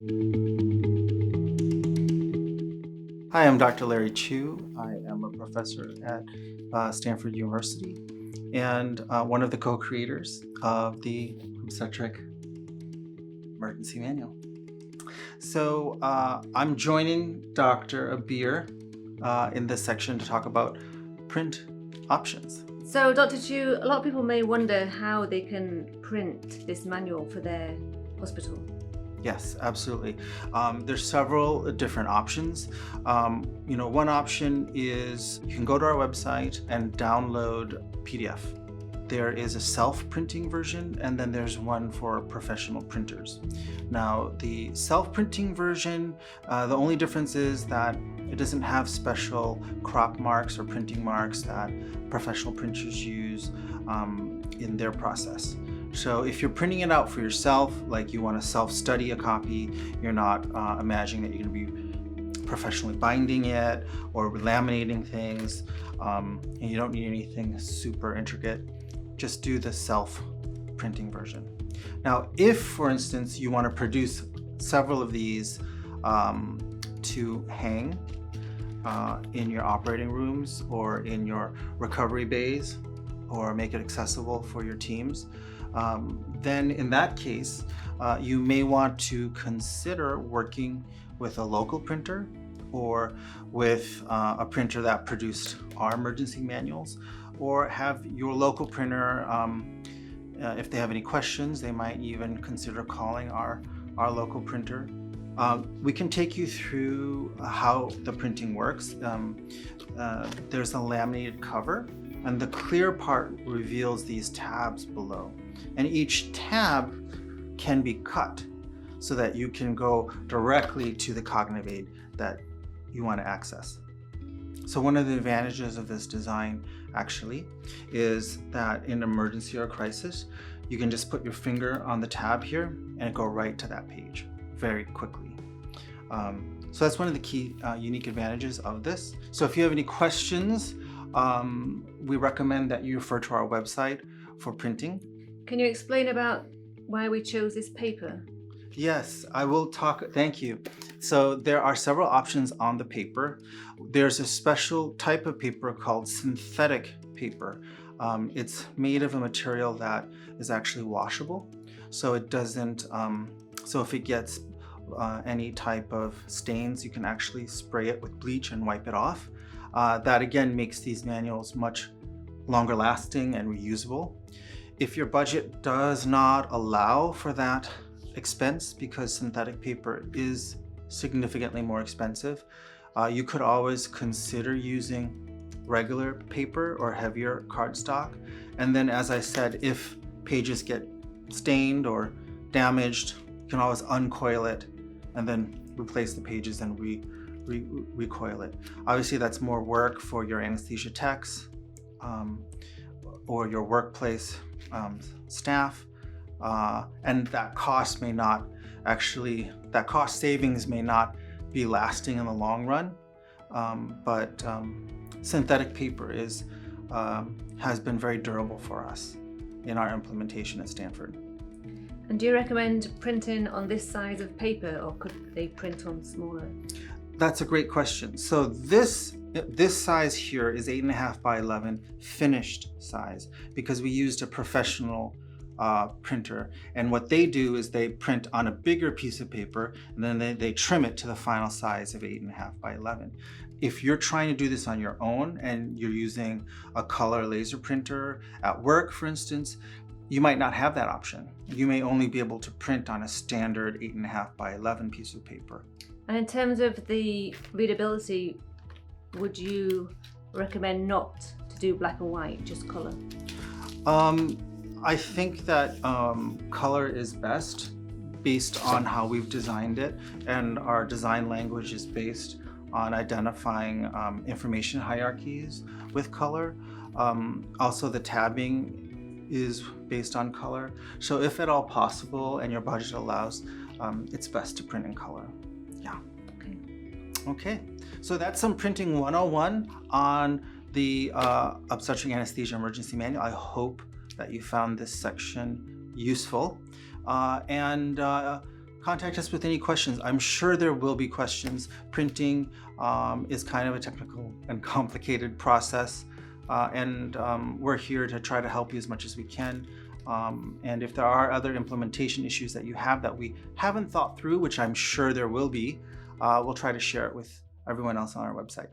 Hi, I'm Dr. Larry Chu. I am a professor at Stanford University and one of the co-creators of the Obstetric Emergency Manual. So I'm joining Dr. Abir in this section to talk about print options. So, Dr. Chu, a lot of people may wonder how they can print this manual for their hospital. Yes, absolutely. There's several different options. One option is you can go to our website and download PDF. There is a self-printing version, and then there's one for professional printers. Now, the self-printing version, the only difference is that it doesn't have special crop marks or printing marks that professional printers use in their process. So if you're printing it out for yourself, like you want to self-study a copy, you're not imagining that you're going to be professionally binding it or laminating things, and you don't need anything super intricate, just do the self-printing version. Now, if, for instance, you want to produce several of these to hang in your operating rooms or in your recovery bays, or make it accessible for your teams, then in that case, you may want to consider working with a local printer or with a printer that produced our emergency manuals, or have your local printer, if they have any questions, they might even consider calling our local printer. We can take you through how the printing works. There's a laminated cover, and the clear part reveals these tabs below. And each tab can be cut so that you can go directly to the cognitive aid that you want to access. So one of the advantages of this design actually is that in emergency or crisis, you can just put your finger on the tab here and go right to that page very quickly. So that's one of the key unique advantages of this. So if you have any questions, we recommend that you refer to our website for printing. Can you explain about why we chose this paper? Yes, I will talk. Thank you. So there are several options on the paper. There's a special type of paper called synthetic paper. It's made of a material that is actually washable. So it doesn't, so if it gets any type of stains, you can actually spray it with bleach and wipe it off. That again makes these manuals much longer lasting and reusable. If your budget does not allow for that expense, because synthetic paper is significantly more expensive, you could always consider using regular paper or heavier cardstock. And then, as I said, if pages get stained or damaged, you can always uncoil it and then replace the pages and recoil it. Obviously, that's more work for your anesthesia techs or your workplace staff, and that cost savings may not be lasting in the long run, but synthetic paper has been very durable for us in our implementation at Stanford. And do you recommend printing on this size of paper, or could they print on smaller? That's a great question. So this size here is 8.5 by 11 finished size, because we used a professional printer, and what they do is they print on a bigger piece of paper and then they trim it to the final size of 8.5 by 11. If you're trying to do this on your own and you're using a color laser printer at work, for instance, you might not have that option. You may only be able to print on a standard 8.5 by 11 piece of paper. And in terms of the readability, would you recommend not to do black and white, just color? I think that color is best based on how we've designed it, and our design language is based on identifying information hierarchies with color. Also, the tabbing is based on color. So if at all possible and your budget allows, it's best to print in color. Yeah. Okay. So that's some printing 101 on the Obstetric Anesthesia Emergency Manual. I hope that you found this section useful, and Contact us with any questions. I'm sure there will be questions. Printing is kind of a technical and complicated process, and we're here to try to help you as much as we can. And if there are other implementation issues that you have that we haven't thought through, which I'm sure there will be, we'll try to share it with everyone else on our website.